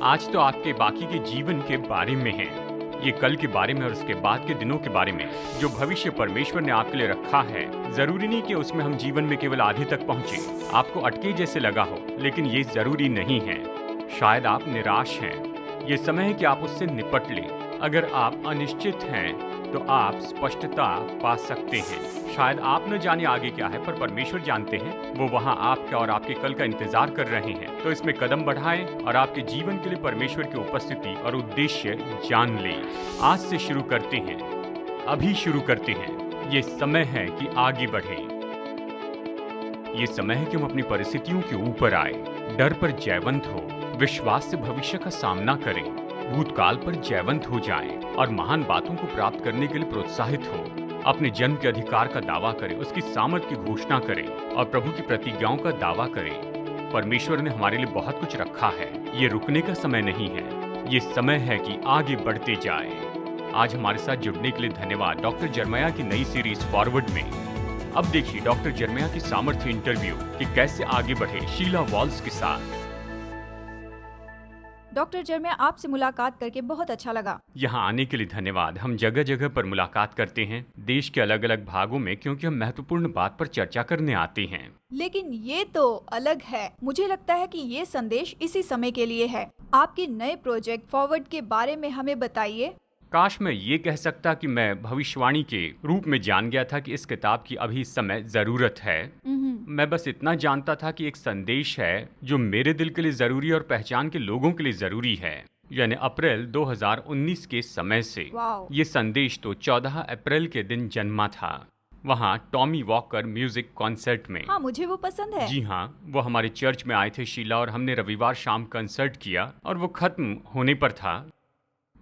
आज तो आपके बाकी के जीवन के बारे में है। ये कल के बारे में और उसके बाद के दिनों के बारे में। जो भविष्य परमेश्वर ने आपके लिए रखा है, जरूरी नहीं कि उसमें हम जीवन में केवल आधे तक पहुंचे। आपको अटके जैसे लगा हो, लेकिन ये जरूरी नहीं है। शायद आप निराश हैं। ये समय है कि आप उससे निपट लें। अगर आप अनिश्चित हैं, तो आप स्पष्टता पा सकते हैं। शायद आप न जाने आगे क्या है, पर परमेश्वर जानते हैं। वो वहाँ आपका और आपके कल का इंतजार कर रहे हैं। तो इसमें कदम बढ़ाएं और आपके जीवन के लिए परमेश्वर की उपस्थिति और उद्देश्य जान लें। आज से शुरू करते हैं, अभी शुरू करते हैं। ये समय है कि आगे बढ़ें। ये समय है कि हम अपनी परिस्थितियों के ऊपर आए, डर पर जयवंत हो, विश्वास से भविष्य का सामना करें, भूतकाल पर जयवंत हो जाएं और महान बातों को प्राप्त करने के लिए प्रोत्साहित हो। अपने जन्म के अधिकार का दावा करें, उसकी सामर्थ की घोषणा करें और प्रभु की प्रतिज्ञाओं का दावा करें। परमेश्वर ने हमारे लिए बहुत कुछ रखा है। ये रुकने का समय नहीं है, ये समय है कि आगे बढ़ते जाएं। आज हमारे साथ जुड़ने के लिए धन्यवाद। डॉक्टर जर्मया की नई सीरीज फॉरवर्ड में अब देखिए डॉक्टर जर्मया की सामर्थ्य इंटरव्यू कि कैसे आगे बढ़े शीला वॉल्स के साथ। डॉक्टर जर्मया, आपसे मुलाकात करके बहुत अच्छा लगा। यहाँ आने के लिए धन्यवाद। हम जगह जगह पर मुलाकात करते हैं, देश के अलग अलग भागों में, क्योंकि हम महत्वपूर्ण बात पर चर्चा करने आते हैं। लेकिन ये तो अलग है। मुझे लगता है कि ये संदेश इसी समय के लिए है। आपके नए प्रोजेक्ट फॉरवर्ड के बारे में हमें बताइए। काश मैं ये कह सकता कि मैं भविष्यवाणी के रूप में जान गया था कि इस किताब की अभी इस समय जरूरत है। मैं बस इतना जानता था कि एक संदेश है जो मेरे दिल के लिए जरूरी और पहचान के लोगों के लिए जरूरी है। यानी अप्रैल 2019 के समय से ये संदेश तो 14 अप्रैल के दिन जन्मा था, वहाँ टॉमी वॉकर म्यूजिक कॉन्सर्ट में। हाँ, मुझे वो पसंद है। जी हाँ, वो हमारे चर्च में आए थे शीला, और हमने रविवार शाम कंसर्ट किया और वो खत्म होने पर था।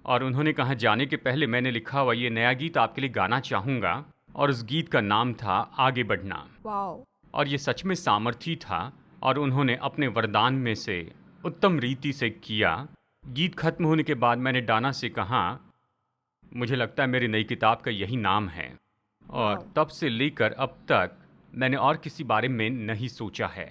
और उन्होंने कहा जाने के पहले मैंने लिखा हुआ ये नया गीत आपके लिए गाना चाहूँगा, और उस गीत का नाम था आगे बढ़ना। और ये सच में सामर्थी था, और उन्होंने अपने वरदान में से उत्तम रीति से किया। गीत खत्म होने के बाद मैंने डाना से कहा, मुझे लगता है मेरी नई किताब का यही नाम है। और तब से लेकर अब तक मैंने और किसी बारे में नहीं सोचा है।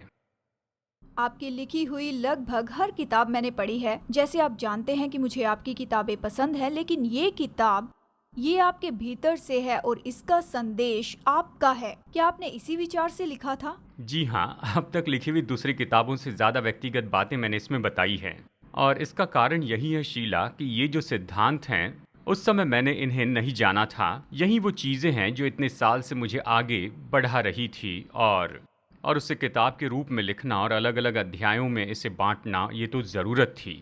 आपकी लिखी हुई लगभग हर किताब मैंने पढ़ी है। जैसे आप जानते हैं कि मुझे आपकी किताबें पसंद है, लेकिन ये किताब ये आपके भीतर से है और इसका संदेश आपका है। क्या आपने इसी विचार से लिखा था? जी हाँ, अब तक लिखी हुई दूसरी किताबों से ज्यादा व्यक्तिगत बातें मैंने इसमें बताई हैं। और इसका कारण यही है शीला कि ये जो सिद्धांत हैं, उस समय मैंने इन्हें नहीं जाना था। यही वो चीजें हैं जो इतने साल से मुझे आगे बढ़ा रही थी, और उसे किताब के रूप में लिखना और अलग अलग अध्यायों में इसे बांटना, ये तो जरूरत थी।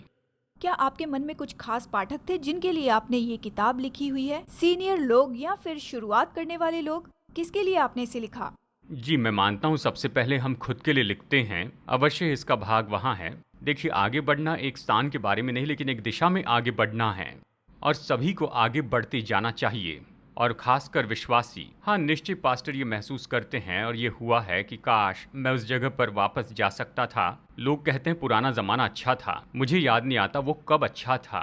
क्या आपके मन में कुछ खास पाठक थे जिनके लिए आपने ये किताब लिखी हुई है? सीनियर लोग या फिर शुरुआत करने वाले लोग? किसके लिए आपने इसे लिखा? जी, मैं मानता हूँ सबसे पहले हम खुद के लिए लिखते हैं। अवश्य इसका भाग वहाँ है। देखिए, आगे बढ़ना एक स्थान के बारे में नहीं, लेकिन एक दिशा में आगे बढ़ना है, और सभी को आगे बढ़ते जाना चाहिए, और खासकर विश्वासी। हाँ, निश्चय पास्टर ये महसूस करते हैं, और ये हुआ है कि काश मैं उस जगह पर वापस जा सकता था। लोग कहते हैं पुराना जमाना अच्छा था। मुझे याद नहीं आता वो कब अच्छा था।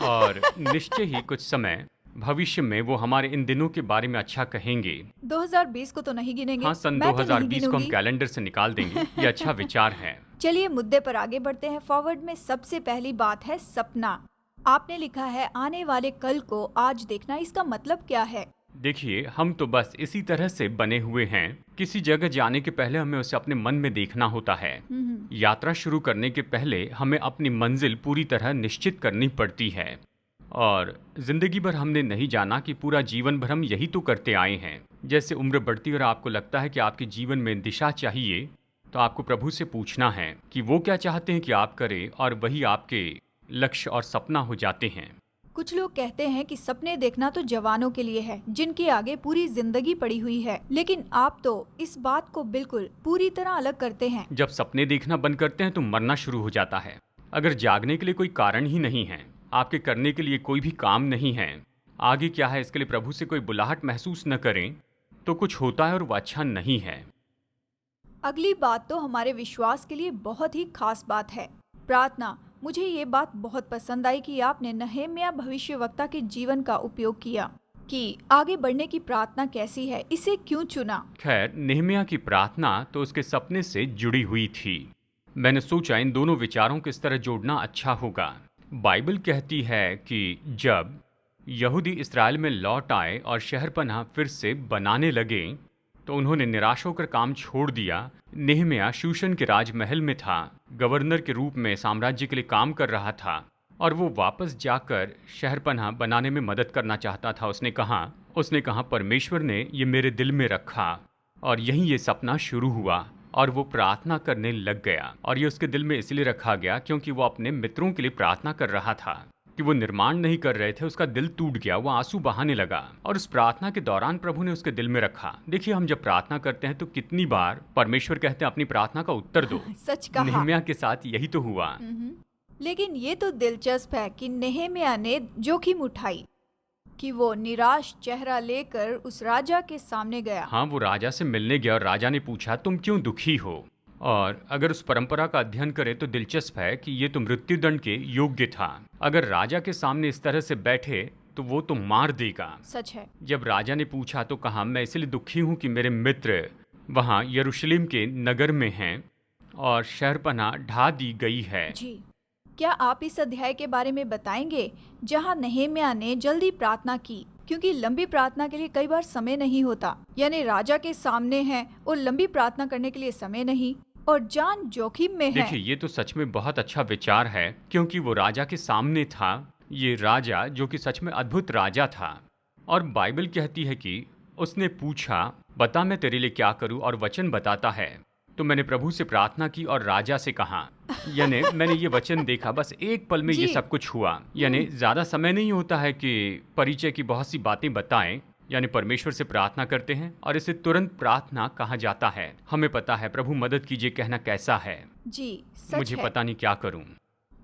और निश्चय ही कुछ समय भविष्य में वो हमारे इन दिनों के बारे में अच्छा कहेंगे। 2020 को तो नहीं गिनेंगे। हाँ, सन मैं तो 2020 को हम गिनूंगी। कैलेंडर से निकाल देंगे। ये अच्छा विचार है। चलिए मुद्दे पर आगे बढ़ते हैं। फॉरवर्ड में सबसे पहली बात है सपना। आपने लिखा है आने वाले कल को आज देखना। इसका मतलब क्या है? देखिए, हम तो बस इसी तरह से बने हुए हैं। किसी जगह जाने के पहले हमें उसे अपने मन में देखना होता है। यात्रा शुरू करने के पहले हमें अपनी मंजिल पूरी तरह निश्चित करनी पड़ती है। और जिंदगी भर हमने नहीं जाना कि पूरा जीवन भर हम यही तो करते आए हैं। जैसे उम्र बढ़ती और आपको लगता है कि आपके जीवन में दिशा चाहिए, तो आपको प्रभु से पूछना है कि वो क्या चाहते हैं कि आप करें, और वही आपके लक्ष्य और सपना हो जाते हैं। कुछ लोग कहते हैं कि सपने देखना तो जवानों के लिए है, जिनके आगे पूरी जिंदगी पड़ी हुई है। लेकिन आप तो इस बात को बिल्कुल पूरी तरह अलग करते हैं। जब सपने देखना बंद करते हैं तो मरना शुरू हो जाता है। अगर जागने के लिए कोई कारण ही नहीं है, आपके करने के लिए कोई भी काम नहीं है, आगे क्या है इसके लिए प्रभु से कोई बुलाहट महसूस न करें, तो कुछ होता है और वो अच्छा नहीं है। अगली बात तो हमारे विश्वास के लिए बहुत ही खास बात है, प्रार्थना। मुझे ये बात बहुत पसंद आई कि आपने नहम्याह भविष्यवक्ता के जीवन का उपयोग किया कि आगे बढ़ने की प्रार्थना कैसी है, इसे क्यों चुना। खैर, नहम्याह की प्रार्थना तो उसके सपने से जुड़ी हुई थी। मैंने सोचा इन दोनों विचारों को इस तरह जोड़ना अच्छा होगा। बाइबल कहती है कि जब यहूदी इस्राएल में लौट आए और शहरपनाह फिर से बनाने लगे तो उन्होंने निराश होकर काम छोड़ दिया। नेहम्याह शूशन के राजमहल में था, गवर्नर के रूप में साम्राज्य के लिए काम कर रहा था और वो वापस जाकर शहरपनाह बनाने में मदद करना चाहता था। उसने कहा परमेश्वर ने ये मेरे दिल में रखा और यहीं ये सपना शुरू हुआ और वो प्रार्थना करने लग गया। और ये उसके दिल में इसलिए रखा गया क्योंकि वो अपने मित्रों के लिए प्रार्थना कर रहा था कि वो निर्माण नहीं कर रहे थे। उसका दिल टूट गया, वो आंसू बहाने लगा और उस प्रार्थना के दौरान प्रभु ने उसके दिल में रखा। देखिए, हम जब प्रार्थना करते हैं तो कितनी बार परमेश्वर कहते हैं अपनी प्रार्थना का उत्तर दो। सच कहा। नेहम्याह के साथ यही तो हुआ। लेकिन ये तो दिलचस्प है कि नेहम्याह ने जोखिम उठाई कि वो निराश चेहरा लेकर उस राजा के सामने गया। हाँ, वो राजा से मिलने गया और राजा ने पूछा तुम क्यों दुखी हो। और अगर उस परंपरा का अध्ययन करें तो दिलचस्प है कि ये तो मृत्युदंड के योग्य था। अगर राजा के सामने इस तरह से बैठे तो वो तो मार देगा। सच है। जब राजा ने पूछा तो कहा मैं इसलिए दुखी हूँ कि मेरे मित्र वहाँ यरूशलेम के नगर में हैं और शहरपनाह ढा दी गई है। जी, क्या आप इस अध्याय के बारे में बताएंगे जहाँ नेहम्याह ने जल्दी प्रार्थना की, क्योंकि लंबी प्रार्थना के लिए कई बार समय नहीं होता। यानी राजा के सामने है और लंबी प्रार्थना करने के लिए समय नहीं और जान जोखिम में है। देखिए, ये तो सच में बहुत अच्छा विचार है क्योंकि वो राजा के सामने था। ये राजा जो कि सच में अद्भुत राजा था और बाइबल कहती है कि उसने पूछा बता मैं तेरे लिए क्या करूं, और वचन बताता है तो मैंने प्रभु से प्रार्थना की और राजा से कहा। यानी मैंने ये वचन देखा, बस एक पल में ये सब कुछ हुआ। यानी ज्यादा समय नहीं होता है कि परिचय की बहुत सी बातें बताएं। यानी परमेश्वर से प्रार्थना करते हैं और इसे तुरंत प्रार्थना कहा जाता है। हमें पता है प्रभु मदद कीजिए कहना कैसा है। जी, सच मुझे है। पता नहीं क्या करूं।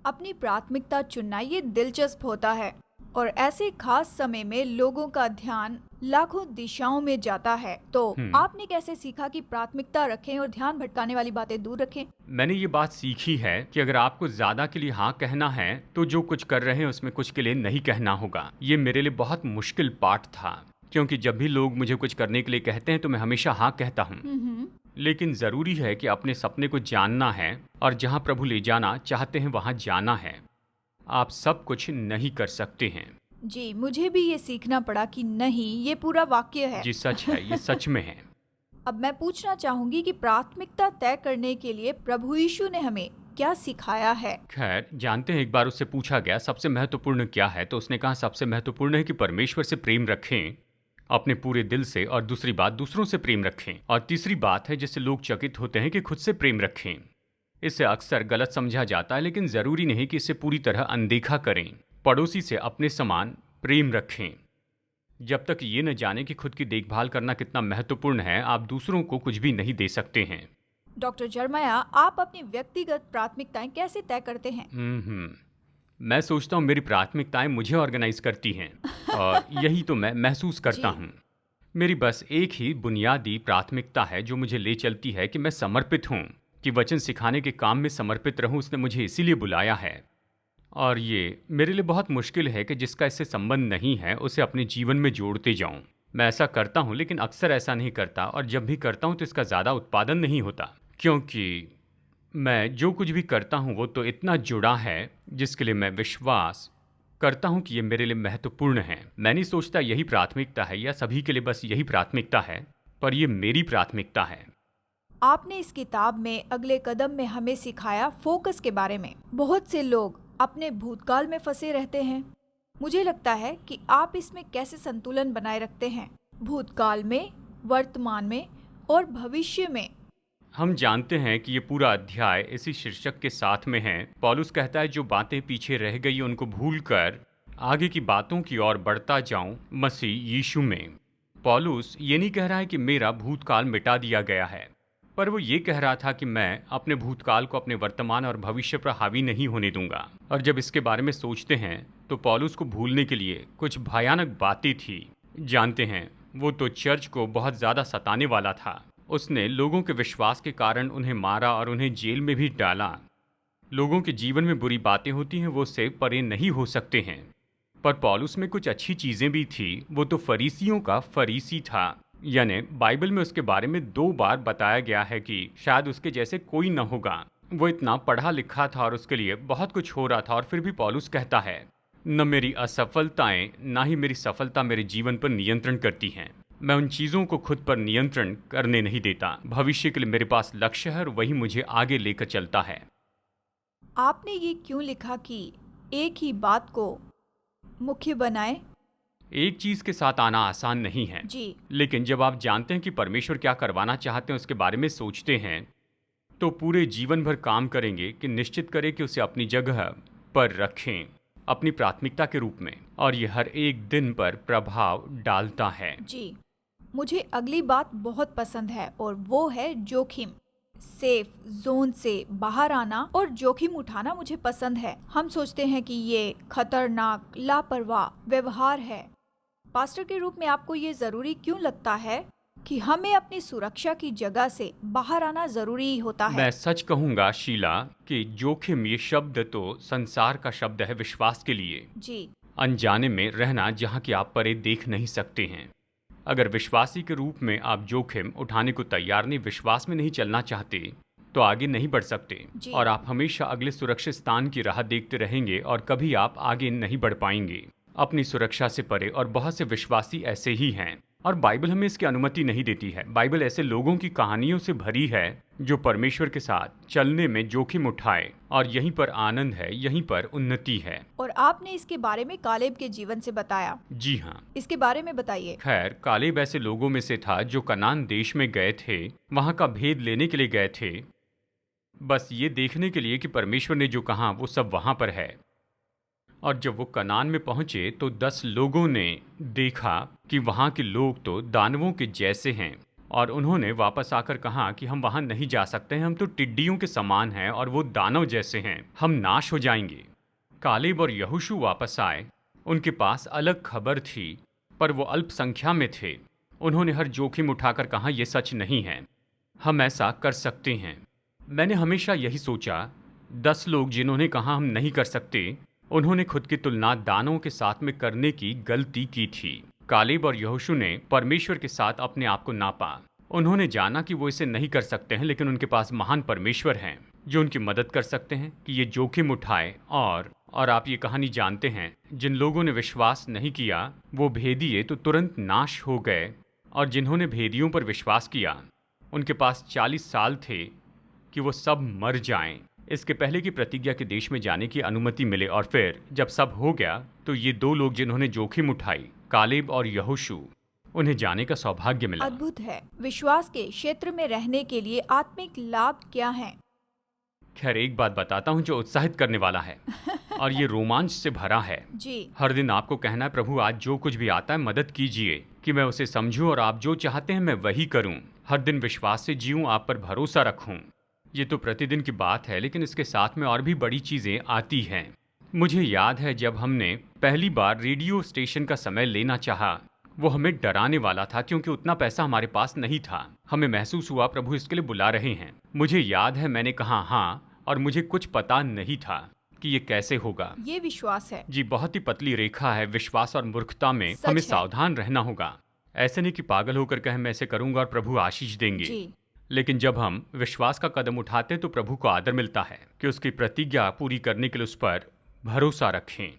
अपनी प्राथमिकता चुनना ये दिलचस्प होता है और ऐसे खास समय में लोगों का ध्यान लाखों दिशाओं में जाता है। तो आपने कैसे सीखा कि प्राथमिकता रखें और ध्यान भटकाने वाली बातें दूर रखें? मैंने ये बात सीखी है कि अगर आपको ज्यादा के लिए हाँ कहना है तो जो कुछ कर रहे हैं उसमें कुछ के लिए नहीं कहना होगा। ये मेरे लिए बहुत मुश्किल पाठ था क्योंकि जब भी लोग मुझे कुछ करने के लिए कहते हैं तो मैं हमेशा हाँ कहता हूँ। लेकिन जरूरी है कि अपने सपने को जानना है और जहाँ प्रभु ले जाना चाहते हैं वहाँ जाना है। आप सब कुछ नहीं कर सकते हैं। जी, मुझे भी ये सीखना पड़ा कि नहीं, ये पूरा वाक्य है। जी सच है, ये सच में है। अब मैं पूछना चाहूंगी कि प्राथमिकता तय करने के लिए प्रभु यीशु ने हमें क्या सिखाया है? खैर, जानते हैं एक बार उससे पूछा गया सबसे महत्वपूर्ण क्या है, तो उसने कहा सबसे महत्वपूर्ण है कि परमेश्वर से प्रेम रखें अपने पूरे दिल से, और दूसरी बात दूसरों से प्रेम रखें, और तीसरी बात है जिससे लोग चकित होते हैं कि खुद से प्रेम रखें। इसे अक्सर गलत समझा जाता है लेकिन जरूरी नहीं कि इसे पूरी तरह अनदेखा करें। पड़ोसी से अपने समान प्रेम रखें। जब तक ये न जाने कि खुद की देखभाल करना कितना महत्वपूर्ण है, आप दूसरों को कुछ भी नहीं दे सकते हैं। डॉक्टर जरमाया, आप अपनी व्यक्तिगत प्राथमिकताएं कैसे तय करते हैं? मैं सोचता हूँ मेरी प्राथमिकताएं मुझे ऑर्गेनाइज करती हैं और यही तो मैं महसूस करता हूँ। मेरी बस एक ही बुनियादी प्राथमिकता है जो मुझे ले चलती है कि मैं समर्पित हूँ, कि वचन सिखाने के काम में समर्पित रहूं। उसने मुझे इसीलिए बुलाया है और ये मेरे लिए बहुत मुश्किल है कि जिसका इससे संबंध नहीं है उसे अपने जीवन में जोड़ते जाऊं। मैं ऐसा करता हूं लेकिन अक्सर ऐसा नहीं करता, और जब भी करता हूं तो इसका ज़्यादा उत्पादन नहीं होता क्योंकि मैं जो कुछ भी करता हूं वो तो इतना जुड़ा है जिसके लिए मैं विश्वास करता हूं कि ये मेरे लिए महत्वपूर्ण है। मैं नहीं सोचता यही प्राथमिकता है या सभी के लिए बस यही प्राथमिकता है, पर ये मेरी प्राथमिकता है। आपने इस किताब में अगले कदम में हमें सिखाया फोकस के बारे में। बहुत से लोग अपने भूतकाल में फंसे रहते हैं। मुझे लगता है कि आप इसमें कैसे संतुलन बनाए रखते हैं, भूतकाल में, वर्तमान में और भविष्य में। हम जानते हैं कि ये पूरा अध्याय इसी शीर्षक के साथ में है। पौलुस कहता है जो बातें पीछे रह गई उनको भूलकर आगे की बातों की ओर बढ़ता जाऊं मसीह यीशु में। पौलुस ये नहीं कह रहा है कि मेरा भूतकाल मिटा दिया गया है, पर वो ये कह रहा था कि मैं अपने भूतकाल को अपने वर्तमान और भविष्य पर हावी नहीं होने दूंगा। और जब इसके बारे में सोचते हैं तो पौलुस को भूलने के लिए कुछ भयानक बातें थी। जानते हैं, वो तो चर्च को बहुत ज़्यादा सताने वाला था। उसने लोगों के विश्वास के कारण उन्हें मारा और उन्हें जेल में भी डाला। लोगों के जीवन में बुरी बातें होती हैं, वो उससे परे नहीं हो सकते हैं, पर पौलुस में कुछ अच्छी चीज़ें भी थी। वो तो फरीसियों का फरीसी था। यानी बाइबल में उसके बारे में 2 बार बताया गया है कि शायद उसके जैसे कोई न होगा। वो इतना पढ़ा लिखा था और उसके लिए बहुत कुछ हो रहा था, और फिर भी पौलुस कहता है, न मेरी असफलताएं ना ही मेरी सफलता मेरे जीवन पर नियंत्रण करती हैं। मैं उन चीज़ों को खुद पर नियंत्रण करने नहीं देता। भविष्य के लिए मेरे पास लक्ष्य है और वही मुझे आगे लेकर चलता है। आपने ये क्यों लिखा कि एक ही बात को मुख्य बनाए? एक चीज़ के साथ आना आसान नहीं है, जी, लेकिन जब आप जानते हैं कि परमेश्वर क्या करवाना चाहते हैं, उसके बारे में सोचते हैं, तो पूरे जीवन भर काम करेंगे कि निश्चित करें कि उसे अपनी जगह पर रखें, अपनी प्राथमिकता के रूप में, और ये हर एक दिन पर प्रभाव डालता है। जी। मुझे अगली बात बहुत पसंद है और वो है जोखिम। सेफ जोन से बाहर आना और जोखिम उठाना मुझे पसंद है। हम सोचते हैं कि ये खतरनाक, लापरवाह व्यवहार है। पास्टर के रूप में आपको ये जरूरी क्यों लगता है कि हमें अपनी सुरक्षा की जगह से बाहर आना जरूरी होता है? मैं सच कहूंगा शीला कि जोखिम ये शब्द तो संसार का शब्द है विश्वास के लिए। जी, अनजाने में रहना जहाँ की आप परे देख नहीं सकते हैं। अगर विश्वासी के रूप में आप जोखिम उठाने को तैयार नहीं, विश्वास में नहीं चलना चाहते, तो आगे नहीं बढ़ सकते, जी। और आप हमेशा अगले सुरक्षित स्थान की राह देखते रहेंगे और कभी आप आगे नहीं बढ़ पाएंगे अपनी सुरक्षा से परे। और बहुत से विश्वासी ऐसे ही हैं, और बाइबल हमें इसकी अनुमति नहीं देती है। बाइबल ऐसे लोगों की कहानियों से भरी है जो परमेश्वर के साथ चलने में जोखिम उठाए, और यहीं पर आनंद है, यहीं पर उन्नति है। और आपने इसके बारे में कालेब के जीवन से बताया। जी हाँ। इसके बारे में बताइए। खैर, कालेब ऐसे लोगों में से था जो कनान देश में गए थे, वहां का भेद लेने के लिए गए थे, बस ये देखने के लिए कि परमेश्वर ने जो कहा वो सब वहां पर है। और जब वो कनान में पहुंचे तो 10 लोगों ने देखा कि वहां के लोग तो दानवों के जैसे हैं, और उन्होंने वापस आकर कहा कि हम वहां नहीं जा सकते हैं, हम तो टिड्डियों के समान हैं और वो दानव जैसे हैं, हम नाश हो जाएंगे। कालेब और यहोशू वापस आए। उनके पास अलग खबर थी, पर वो अल्पसंख्या में थे। उन्होंने हर जोखिम उठाकर कहा, यह सच नहीं है, हम ऐसा कर सकते हैं। मैंने हमेशा यही सोचा, 10 लोग जिन्होंने कहा हम नहीं कर सकते, उन्होंने खुद की तुलना दानों के साथ में करने की गलती की थी। कालेब और यहोशू ने परमेश्वर के साथ अपने आप को नापा। उन्होंने जाना कि वो इसे नहीं कर सकते हैं, लेकिन उनके पास महान परमेश्वर हैं जो उनकी मदद कर सकते हैं कि ये जोखिम उठाए। और आप ये कहानी जानते हैं, जिन लोगों ने विश्वास नहीं किया वो भेदिए तो तुरंत नाश हो गए, और जिन्होंने भेदियों पर विश्वास किया उनके पास 40 साल थे कि वो सब मर जाएं, इसके पहले कि प्रतिज्ञा के देश में जाने की अनुमति मिले। और फिर जब सब हो गया तो ये 2 लोग जिन्होंने जोखिम उठाई, कालेब और यहोशू, उन्हें जाने का सौभाग्य मिला। अद्भुत है। विश्वास के क्षेत्र में रहने के लिए आत्मिक लाभ क्या हैं? खैर, एक बात बताता हूँ जो उत्साहित करने वाला है और ये रोमांच से भरा है। जी, हर दिन आपको कहना है, प्रभु आज जो कुछ भी आता है मदद कीजिए कि मैं उसे समझूं और आप जो चाहते हैं मैं वही करूं। हर दिन विश्वास से जीऊं, आप पर भरोसा रखूं। ये तो प्रतिदिन की बात है, लेकिन इसके साथ में और भी बड़ी चीजें आती हैं। मुझे याद है जब हमने पहली बार रेडियो स्टेशन का समय लेना चाहा, वो हमें डराने वाला था क्योंकि उतना पैसा हमारे पास नहीं था। हमें महसूस हुआ प्रभु इसके लिए बुला रहे हैं। मुझे याद है मैंने कहा हाँ, और मुझे कुछ पता नहीं था कि ये कैसे होगा। ये विश्वास है। जी, बहुत ही पतली रेखा है विश्वास और मूर्खता में। सच हमें है। सावधान रहना होगा। ऐसे नहीं कि पागल होकर कहें मैं ऐसे करूंगा और प्रभु आशीष देंगे। जी, लेकिन जब हम विश्वास का कदम उठाते हैं तो प्रभु को आदर मिलता है कि उसकी प्रतिज्ञा पूरी करने के लिए उस पर भरोसा रखें।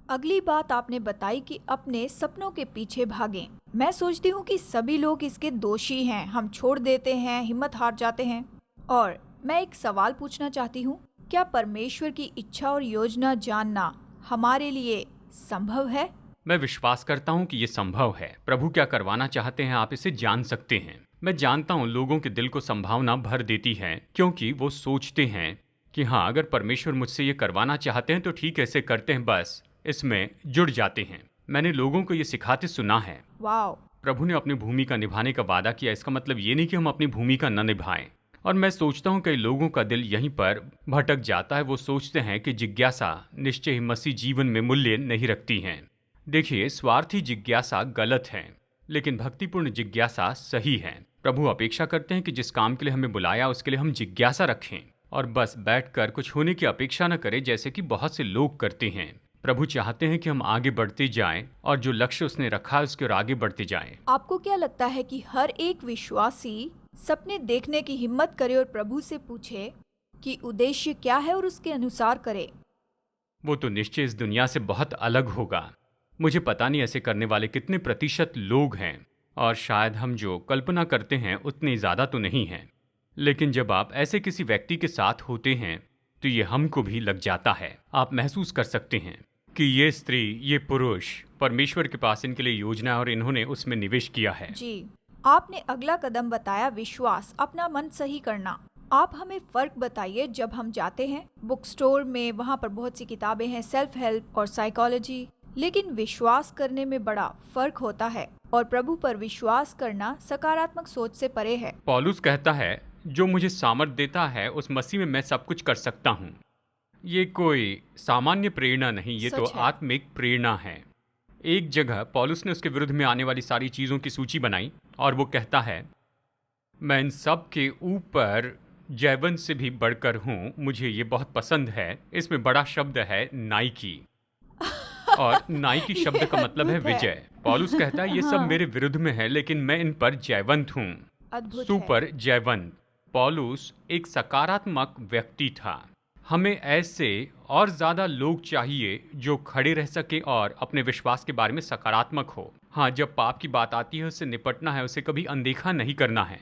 अगली बात आपने बताई कि अपने सपनों के पीछे भागें। मैं सोचती हूँ कि सभी लोग इसके दोषी हैं। हम छोड़ देते हैं, हिम्मत हार जाते हैं। और मैं एक सवाल पूछना चाहती हूँ, क्या परमेश्वर की इच्छा और योजना जानना हमारे लिए संभव है? मैं विश्वास करता हूँ कि ये संभव है। प्रभु क्या करवाना चाहते हैं आप इसे जान सकते हैं। मैं जानता हूँ लोगों के दिल को संभावना भर देती है, क्योंकि वो सोचते हैं कि हाँ, अगर परमेश्वर मुझसे ये करवाना चाहते हैं तो ठीक है, इसे करते हैं, बस इसमें जुड़ जाते हैं। मैंने लोगों को ये सिखाते सुना है। वाओ! प्रभु ने अपनी भूमिका निभाने का वादा किया, इसका मतलब ये नहीं कि हम अपनी भूमिका न निभाएं। और मैं सोचता हूँ कई लोगों का दिल यहीं पर भटक जाता है। वो सोचते हैं कि जिज्ञासा निश्चय ही मसीह जीवन में मूल्य नहीं रखती है। देखिए, स्वार्थी जिज्ञासा गलत है, लेकिन भक्तिपूर्ण जिज्ञासा सही है। प्रभु अपेक्षा करते हैं कि जिस काम के लिए हमें बुलाया उसके लिए हम जिज्ञासा रखें और बस बैठकर कुछ होने की अपेक्षा न करें, जैसे कि बहुत से लोग करते हैं। प्रभु चाहते हैं कि हम आगे बढ़ते जाएं और जो लक्ष्य उसने रखा है उसके ओर आगे बढ़ते जाएं। आपको क्या लगता है कि हर एक विश्वासी सपने देखने की हिम्मत करे और प्रभु से पूछे, कि उद्देश्य क्या है और उसके अनुसार करे। वो तो निश्चय इस दुनिया से बहुत अलग होगा। मुझे पता नहीं ऐसे करने वाले कितने प्रतिशत लोग हैं, और शायद हम जो कल्पना करते हैं उतने ज़्यादा तो नहीं हैं। लेकिन जब आप ऐसे किसी व्यक्ति के साथ होते हैं तो ये हमको भी लग जाता है। आप महसूस कर सकते हैं कि ये स्त्री, ये पुरुष, परमेश्वर के पास इनके लिए योजना है और इन्होंने उसमें निवेश किया है। जी, आपने अगला कदम बताया, विश्वास, अपना मन सही करना। आप हमें फर्क बताइए। जब हम जाते हैं बुक स्टोर में, वहाँ पर बहुत सी किताबें हैं, सेल्फ हेल्प और साइकोलॉजी, लेकिन विश्वास करने में बड़ा फर्क होता है, और प्रभु पर विश्वास करना सकारात्मक सोच से परे है। पौलुस कहता है, जो मुझे सामर्थ देता है उस मसीह में मैं सब कुछ कर सकता हूँ। ये कोई सामान्य प्रेरणा नहीं, ये तो सच है। आत्मिक प्रेरणा है। एक जगह पौलुस ने उसके विरुद्ध में आने वाली सारी चीज़ों की सूची बनाई और वो कहता है, मैं इन सब के ऊपर जयवंत से भी बढ़कर हूँ। मुझे ये बहुत पसंद है। इसमें बड़ा शब्द है नाइकी, और नाइकी शब्द का मतलब है अद्भुत है। विजय। पौलुस कहता है, ये सब हाँ। मेरे विरुद्ध में है, लेकिन मैं इन पर जयवंत हूँ। अद्भुत है। सुपर जयवंत। पौलुस एक सकारात्मक व्यक्ति था। हमें ऐसे और ज्यादा लोग चाहिए जो खड़े रह सके और अपने विश्वास के बारे में सकारात्मक हो। हाँ, जब पाप की बात आती है उससे निपटना है, उसे कभी अनदेखा नहीं करना है।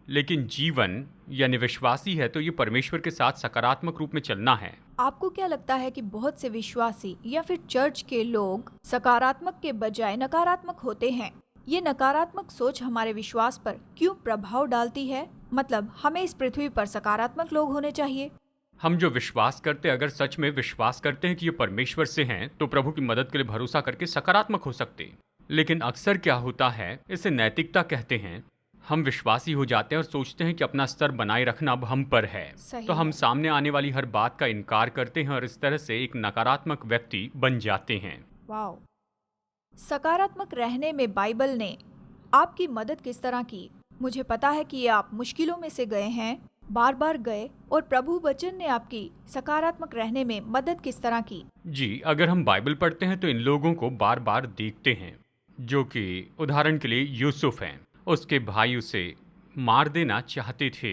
लेकिन जीवन यानी विश्वासी है तो ये परमेश्वर के साथ सकारात्मक रूप में चलना है। आपको क्या लगता है कि बहुत से विश्वासी या फिर चर्च के लोग सकारात्मक के बजाय नकारात्मक होते हैं? ये नकारात्मक सोच हमारे विश्वास पर क्यों प्रभाव डालती है? मतलब हमें इस पृथ्वी पर सकारात्मक लोग होने चाहिए। हम जो विश्वास करते, अगर सच में विश्वास करते हैं कि ये परमेश्वर से हैं, तो प्रभु की मदद के लिए भरोसा करके सकारात्मक हो सकते। लेकिन अक्सर क्या होता है, इसे नैतिकता कहते हैं। हम विश्वासी हो जाते हैं और सोचते हैं कि अपना स्तर बनाए रखना अब हम पर है, सही तो हम है। सामने आने वाली हर बात का इनकार करते हैं और इस तरह से एक नकारात्मक व्यक्ति बन जाते हैं। वाओ। सकारात्मक रहने में बाइबल ने आपकी मदद किस तरह की? मुझे पता है कि आप मुश्किलों में से गए हैं, बार बार गए, और प्रभु वचन ने आपकी सकारात्मक रहने में मदद किस तरह की? जी, अगर हम बाइबल पढ़ते हैं तो इन लोगों को बार बार देखते हैं, जो कि उदाहरण के लिए यूसुफ हैं। उसके भाई उसे मार देना चाहते थे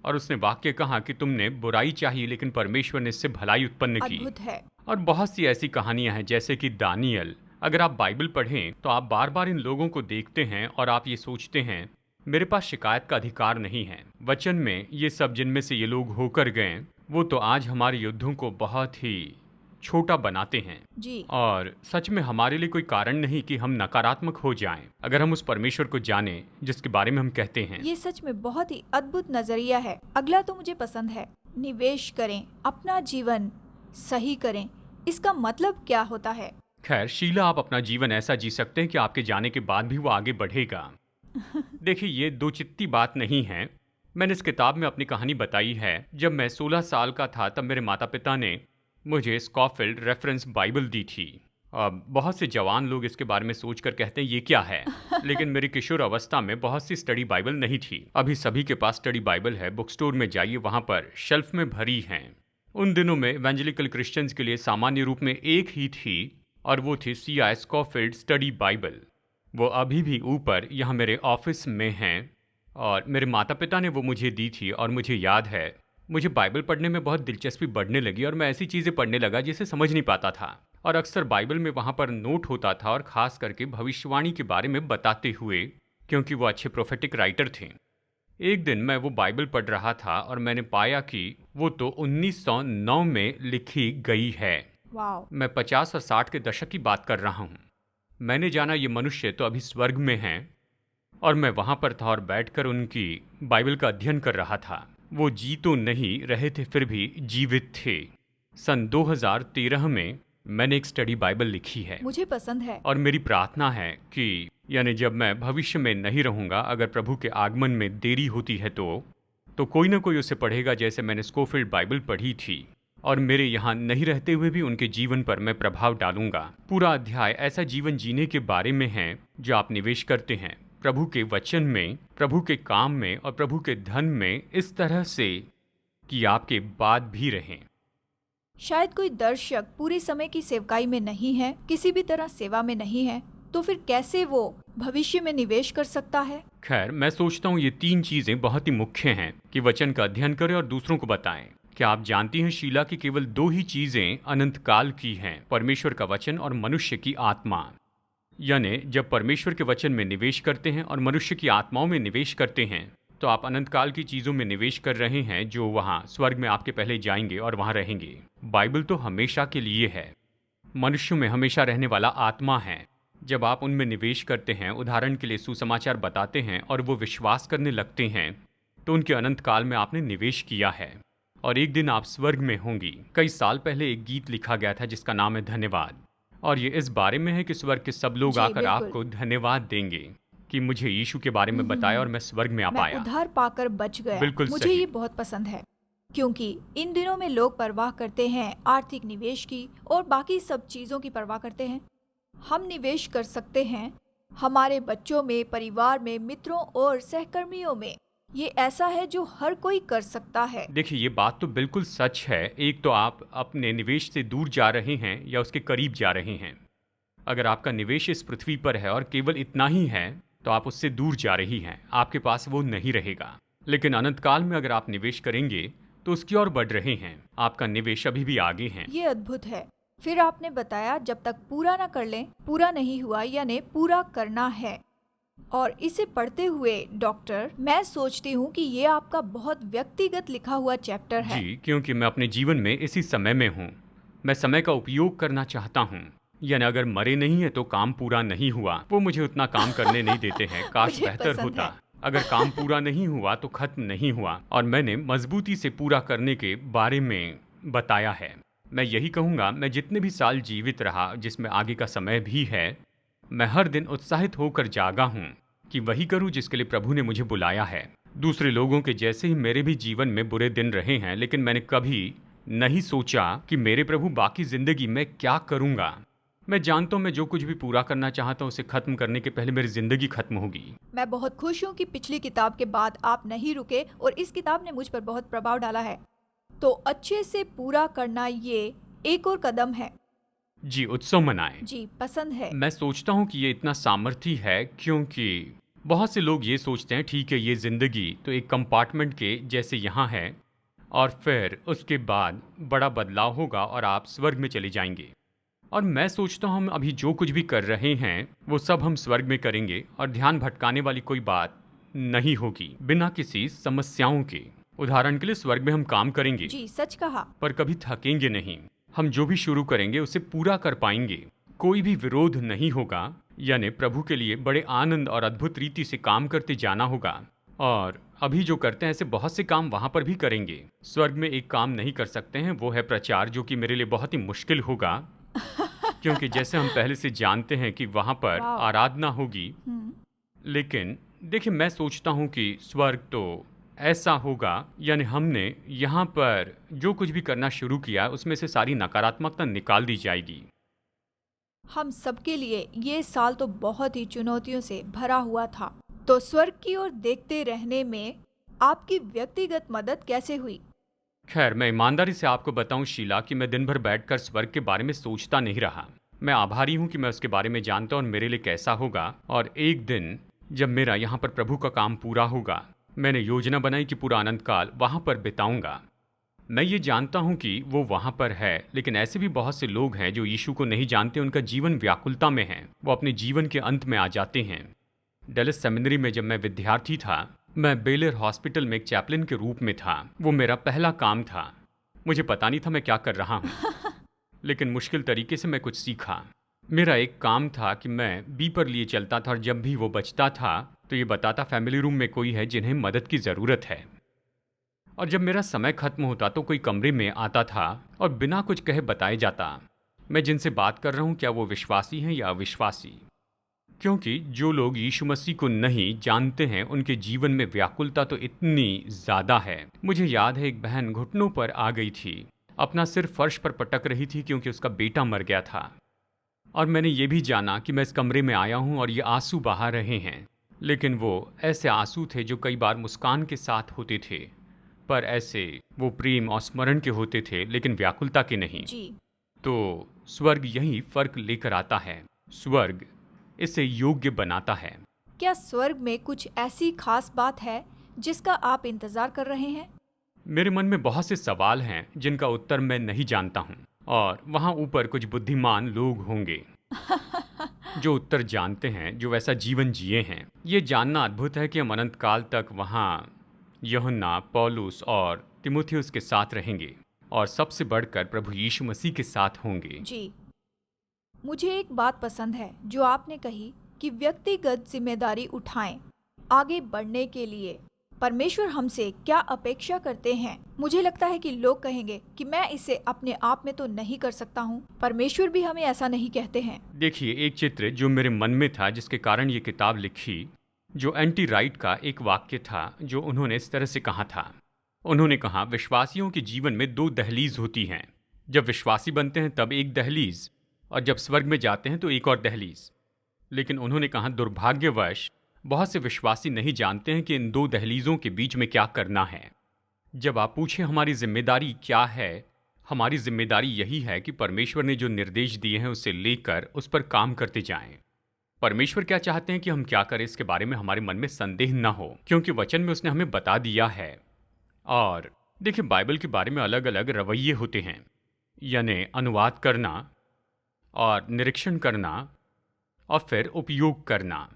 और उसने वाक्य कहा कि तुमने बुराई चाहिए लेकिन परमेश्वर ने इससे भलाई उत्पन्न की। अद्भुत है। और बहुत सी ऐसी कहानियां हैं, जैसे कि दानियल। अगर आप बाइबल पढ़ें तो आप बार बार इन लोगों को देखते हैं और आप ये सोचते हैं, मेरे पास शिकायत का अधिकार नहीं है। वचन में ये सब जिनमें से ये लोग होकर गए, वो तो आज हमारे युद्धों को बहुत ही छोटा बनाते हैं। जी। और सच में हमारे लिए कोई कारण नहीं कि हम नकारात्मक हो जाएं, अगर हम उस परमेश्वर को जानें जिसके बारे में हम कहते हैं। ये सच में बहुत ही अद्भुत नजरिया है। अगला तो मुझे पसंद है, निवेश करें, अपना जीवन सही करें। इसका मतलब क्या होता है? खैर शीला, आप अपना जीवन ऐसा जी सकते हैं कि आपके जाने के बाद भी वो आगे बढ़ेगा। देखिए, ये दो चित्ती बात नहीं है। मैंने इस किताब में अपनी कहानी बताई है। जब मैं 16 साल का था तब मेरे माता पिता ने मुझे स्कॉफिल्ड रेफरेंस बाइबल दी थी। अब बहुत से जवान लोग इसके बारे में सोचकर कहते हैं ये क्या है, लेकिन मेरी किशोर अवस्था में बहुत सी स्टडी बाइबल नहीं थी। अभी सभी के पास स्टडी बाइबल है। बुक स्टोर में जाइए, वहाँ पर शेल्फ में भरी हैं। उन दिनों में इवेंजेलिकल क्रिश्चियंस के लिए सामान्य रूप में एक ही थी, और वो थी C.I. Scofield study Bible. वो अभी भी ऊपर यहाँ मेरे ऑफिस में हैं, और मेरे माता पिता ने वो मुझे दी थी। और मुझे याद है, मुझे बाइबल पढ़ने में बहुत दिलचस्पी बढ़ने लगी और मैं ऐसी चीज़ें पढ़ने लगा जिसे समझ नहीं पाता था। और अक्सर बाइबल में वहाँ पर नोट होता था, और ख़ास करके भविष्यवाणी के बारे में बताते हुए, क्योंकि वो अच्छे प्रोफेटिक राइटर थे। एक दिन मैं वो बाइबल पढ़ रहा था और मैंने पाया कि वो तो 1909 में लिखी गई है। वाओ। मैं 50 और 60 के दशक की बात कर रहा हूँ। मैंने जाना ये मनुष्य तो अभी स्वर्ग में हैं, और मैं वहाँ पर था और बैठकर उनकी बाइबल का अध्ययन कर रहा था। वो जी तो नहीं रहे थे, फिर भी जीवित थे। सन 2013 में मैंने एक स्टडी बाइबल लिखी है। मुझे पसंद है। और मेरी प्रार्थना है कि यानी जब मैं भविष्य में नहीं रहूँगा, अगर प्रभु के आगमन में देरी होती है तो कोई ना कोई उसे पढ़ेगा, जैसे मैंने स्कोफिल्ड बाइबल पढ़ी थी। और मेरे यहाँ नहीं रहते हुए भी उनके जीवन पर मैं प्रभाव डालूंगा। पूरा अध्याय ऐसा जीवन जीने के बारे में है जो आप निवेश करते हैं प्रभु के वचन में, प्रभु के काम में और प्रभु के धन में, इस तरह से कि आपके बाद भी रहें। शायद कोई दर्शक पूरे समय की सेवकाई में नहीं है, किसी भी तरह सेवा में नहीं है, तो फिर कैसे वो भविष्य में निवेश कर सकता है? खैर, मैं सोचता हूँ ये 3 चीजें बहुत ही मुख्य हैं कि वचन का अध्ययन करें और दूसरों को बताएं। क्या आप जानती हैं शीला कि केवल 2 ही चीजें अनंत काल की हैं, परमेश्वर का वचन और मनुष्य की आत्मा। यानी जब परमेश्वर के वचन में निवेश करते हैं और मनुष्य की आत्माओं में निवेश करते हैं, तो आप अनंत काल की चीजों में निवेश कर रहे हैं जो वहां स्वर्ग में आपके पहले जाएंगे और वहां रहेंगे। बाइबल तो हमेशा के लिए है, मनुष्यों में हमेशा रहने वाला आत्मा है। जब आप उनमें निवेश करते हैं, उदाहरण के लिए सुसमाचार बताते हैं और वो विश्वास करने लगते हैं, तो उनके अनंत काल में आपने निवेश किया है और एक दिन आप स्वर्ग में होंगी। कई साल पहले एक गीत लिखा गया था जिसका नाम है धन्यवाद, और ये इस बारे में है कि स्वर्ग के सब लोग जी, आकर बिल्कुल। आपको धन्यवाद देंगे कि मुझे यीशु के बारे में बताया और मैं स्वर्ग में आ मैं पाया। उद्धार पाकर बच गया। बिल्कुल मुझे सही। ये बहुत पसंद है क्योंकि इन दिनों में लोग परवाह करते हैं आर्थिक निवेश की और बाकी सब चीजों की परवाह करते हैं। हम निवेश कर सकते हैं हमारे बच्चों में, परिवार में, मित्रों और सहकर्मियों में। ये ऐसा है जो हर कोई कर सकता है। देखिए, ये बात तो बिल्कुल सच है। एक तो आप अपने निवेश से दूर जा रहे हैं या उसके करीब जा रहे हैं। अगर आपका निवेश इस पृथ्वी पर है और केवल इतना ही है, तो आप उससे दूर जा रही हैं, आपके पास वो नहीं रहेगा। लेकिन अनंत काल में अगर आप निवेश करेंगे तो उसकी ओर बढ़ रहे हैं, आपका निवेश अभी भी आगे है। ये अद्भुत है। फिर आपने बताया जब तक पूरा ना कर लें, पूरा नहीं हुआ, यानी पूरा करना है। और इसे पढ़ते हुए डॉक्टर, मैं सोचती हूँ कि ये आपका बहुत व्यक्तिगत लिखा हुआ चैप्टर है। जी, क्योंकि मैं अपने जीवन में इसी समय में हूँ। मैं समय का उपयोग करना चाहता हूँ। यानी अगर मरे नहीं है तो काम पूरा नहीं हुआ। वो मुझे उतना काम करने नहीं देते हैं, काश मुझे बेहतर पसंद होता। है। अगर काम पूरा नहीं हुआ तो खत्म नहीं हुआ, और मैंने मजबूती से पूरा करने के बारे में बताया है। मैं यही कहूँगा, मैं जितने भी साल जीवित रहा, जिसमें आगे का समय भी है, मैं हर दिन उत्साहित होकर जागा हूँ कि वही करूँ जिसके लिए प्रभु ने मुझे बुलाया है। दूसरे लोगों के जैसे ही मेरे भी जीवन में बुरे दिन रहे हैं, लेकिन मैंने कभी नहीं सोचा कि मेरे प्रभु बाकी जिंदगी में क्या करूँगा। मैं जानता हूँ मैं जो कुछ भी पूरा करना चाहता हूँ उसे खत्म करने के पहले मेरी जिंदगी खत्म होगी। मैं बहुत खुश हूँ कि पिछली किताब के बाद आप नहीं रुके और इस किताब ने मुझ पर बहुत प्रभाव डाला है। तो अच्छे से पूरा करना ये एक और कदम है। जी, उत्सव मनाएं। जी, पसंद है। मैं सोचता हूँ कि ये इतना सामर्थी है क्योंकि बहुत से लोग ये सोचते हैं ठीक है, ये जिंदगी तो एक कंपार्टमेंट के जैसे यहाँ है और फिर उसके बाद बड़ा बदलाव होगा और आप स्वर्ग में चले जाएंगे। और मैं सोचता हूँ हम अभी जो कुछ भी कर रहे हैं वो सब हम स्वर्ग में करेंगे और ध्यान भटकाने वाली कोई बात नहीं होगी, बिना किसी समस्याओं के। उदाहरण के लिए स्वर्ग में हम काम करेंगे, जी, सच कहा। पर कभी थकेंगे नहीं। हम जो भी शुरू करेंगे उसे पूरा कर पाएंगे, कोई भी विरोध नहीं होगा। यानी प्रभु के लिए बड़े आनंद और अद्भुत रीति से काम करते जाना होगा। और अभी जो करते हैं ऐसे बहुत से काम वहां पर भी करेंगे। स्वर्ग में एक काम नहीं कर सकते हैं, वो है प्रचार, जो कि मेरे लिए बहुत ही मुश्किल होगा क्योंकि जैसे हम पहले से जानते हैं कि वहां पर वाह। आराधना होगी। लेकिन देखिए, मैं सोचता हूँ कि स्वर्ग तो ऐसा होगा, यानी हमने यहाँ पर जो कुछ भी करना शुरू किया उसमें से सारी नकारात्मकता निकाल दी जाएगी। हम सबके लिए ये साल तो बहुत ही चुनौतियों से भरा हुआ था। तो स्वर्ग की ओर देखते रहने में आपकी व्यक्तिगत मदद कैसे हुई? खैर, मैं ईमानदारी से आपको बताऊं शीला कि मैं दिन भर बैठकर स्वर्ग के बारे में सोचता नहीं रहा। मैं आभारी हूं कि मैं उसके बारे में जानता हूं और मेरे लिए कैसा होगा। और एक दिन जब मेरा यहाँ पर प्रभु का काम पूरा होगा, मैंने योजना बनाई कि पूरा अनंत काल वहाँ पर बिताऊंगा। मैं ये जानता हूँ कि वो वहाँ पर है, लेकिन ऐसे भी बहुत से लोग हैं जो यीशु को नहीं जानते। उनका जीवन व्याकुलता में है, वो अपने जीवन के अंत में आ जाते हैं। डैलस सेमिनरी में जब मैं विद्यार्थी था, मैं बेलर हॉस्पिटल में एक चैपलिन के रूप में था। वो मेरा पहला काम था। मुझे पता नहीं था मैं क्या कर रहा हूँ, लेकिन मुश्किल तरीके से मैं कुछ सीखा। मेरा एक काम था कि मैं बीपर लिए चलता था और जब भी वो बचता था तो ये बताता फैमिली रूम में कोई है जिन्हें मदद की ज़रूरत है। और जब मेरा समय खत्म होता तो कोई कमरे में आता था और बिना कुछ कहे बताए जाता मैं जिनसे बात कर रहा हूँ क्या वो विश्वासी हैं या अविश्वासी। क्योंकि जो लोग यीशु मसीह को नहीं जानते हैं उनके जीवन में व्याकुलता तो इतनी ज़्यादा है। मुझे याद है एक बहन घुटनों पर आ गई थी, अपना सिर फर्श पर पटक रही थी क्योंकि उसका बेटा मर गया था। और मैंने ये भी जाना कि मैं इस कमरे में आया हूँ और ये आंसू बहा रहे हैं, लेकिन वो ऐसे आंसू थे जो कई बार मुस्कान के साथ होते थे, पर ऐसे वो प्रेम और स्मरण के होते थे, लेकिन व्याकुलता के नहीं। जी। तो स्वर्ग यही फर्क लेकर आता है। स्वर्ग इसे योग्य बनाता है। क्या स्वर्ग में कुछ ऐसी खास बात है जिसका आप इंतजार कर रहे हैं? मेरे मन में बहुत से सवाल हैं जिनका उत्तर मैं नहीं जानता हूँ, और वहाँ ऊपर कुछ बुद्धिमान लोग होंगे जो उत्तर जानते हैं, जो वैसा जीवन जिए हैं। ये जानना अद्भुत है कि हम अनंत काल तक वहाँ यूहन्ना, पौलुस और तिमुथियुस के साथ रहेंगे, और सबसे बढ़कर प्रभु यीशु मसीह के साथ होंगे। जी, मुझे एक बात पसंद है जो आपने कही कि व्यक्तिगत जिम्मेदारी उठाएं आगे बढ़ने के लिए। परमेश्वर हमसे क्या अपेक्षा करते हैं? मुझे लगता है कि लोग कहेंगे कि मैं इसे अपने आप में तो नहीं कर सकता हूँ। परमेश्वर भी हमें ऐसा नहीं कहते हैं। देखिए, एक चित्र जो मेरे मन में था, जिसके कारण ये किताब लिखी, जो एंटी राइट का एक वाक्य था जो उन्होंने इस तरह से कहा था। उन्होंने कहा, विश्वासियों के जीवन में 2 दहलीज होती हैं। जब विश्वासी बनते हैं तब एक दहलीज, और जब स्वर्ग में जाते हैं तो एक और दहलीज। लेकिन उन्होंने कहा, दुर्भाग्यवश बहुत से विश्वासी नहीं जानते हैं कि इन 2 दहलीजों के बीच में क्या करना है। जब आप पूछें हमारी जिम्मेदारी क्या है, हमारी जिम्मेदारी यही है कि परमेश्वर ने जो निर्देश दिए हैं उसे लेकर उस पर काम करते जाएं। परमेश्वर क्या चाहते हैं कि हम क्या करें, इसके बारे में हमारे मन में संदेह न हो, क्योंकि वचन में उसने हमें बता दिया है। और देखिए, बाइबल के बारे में अलग अलग रवैये होते हैं, यानी अनुवाद करना और निरीक्षण करना और फिर उपयोग करना।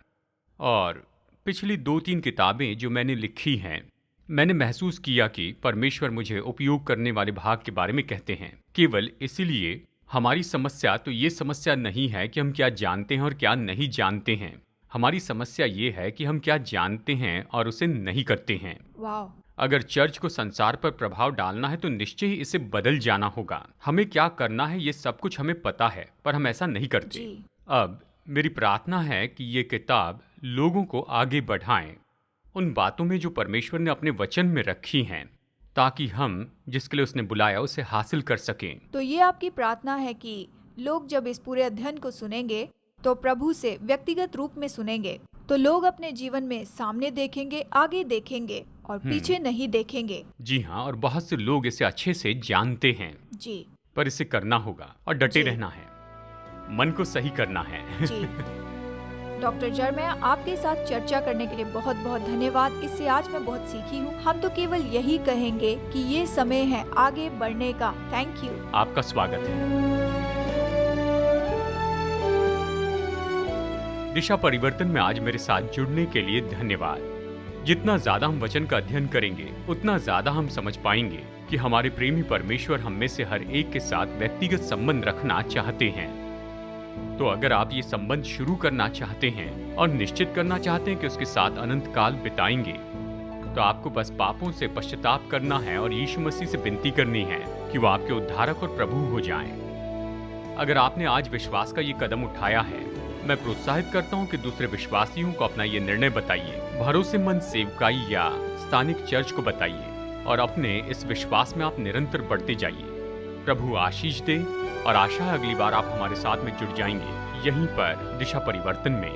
और पिछली 2-3 किताबें जो मैंने लिखी हैं, मैंने महसूस किया कि परमेश्वर मुझे उपयोग करने वाले भाग के बारे में कहते हैं। केवल इसीलिए हमारी समस्या तो ये समस्या नहीं है कि हम क्या जानते हैं और क्या नहीं जानते हैं। हमारी समस्या ये है कि हम क्या जानते हैं और उसे नहीं करते हैं। वाह! अगर चर्च को संसार पर प्रभाव डालना है तो निश्चय ही इसे बदल जाना होगा। हमें क्या करना है ये सब कुछ हमें पता है, पर हम ऐसा नहीं करते। जी। अब मेरी प्रार्थना है कि ये किताब लोगों को आगे बढ़ाएं उन बातों में जो परमेश्वर ने अपने वचन में रखी हैं, ताकि हम जिसके लिए उसने बुलाया उसे हासिल कर सकें। तो ये आपकी प्रार्थना है कि लोग जब इस पूरे अध्ययन को सुनेंगे तो प्रभु से व्यक्तिगत रूप में सुनेंगे, तो लोग अपने जीवन में सामने देखेंगे, आगे देखेंगे और पीछे नहीं देखेंगे। जी हाँ, और बहुत से लोग इसे अच्छे से जानते हैं। जी पर इसे करना होगा और डटे जी। रहना है, मन को सही करना है। जी। डॉक्टर जर्मया, आपके साथ चर्चा करने के लिए बहुत बहुत धन्यवाद। इससे आज मैं बहुत सीखी हूँ। हम तो केवल यही कहेंगे कि ये समय है आगे बढ़ने का। Thank you. आपका स्वागत है। दिशा परिवर्तन में आज मेरे साथ जुड़ने के लिए धन्यवाद। जितना ज्यादा हम वचन का अध्ययन करेंगे, उतना ज्यादा हम समझ पाएंगे कि हमारे प्रेमी परमेश्वर हम में से हर एक के साथ व्यक्तिगत संबंध रखना चाहते हैं। तो अगर आप ये संबंध शुरू करना चाहते हैं और निश्चित करना चाहते हैं कि उसके साथ अनंत काल बिताएंगे, तो आपको बस पापों से पश्चाताप करना है और यीशु मसीह से विनती करनी है कि वो आपके उद्धारक और प्रभु हो जाएं। अगर आपने आज विश्वास का ये कदम उठाया है, मैं प्रोत्साहित करता हूँ कि दूसरे विश्वासियों को अपना ये निर्णय बताइए, भरोसेमंद सेवकाई या स्थानिक चर्च को बताइए, और अपने इस विश्वास में आप निरंतर बढ़ते जाइए। प्रभु आशीष दे, और आशा है अगली बार आप हमारे साथ में जुड़ जाएंगे यहीं पर दिशा परिवर्तन में।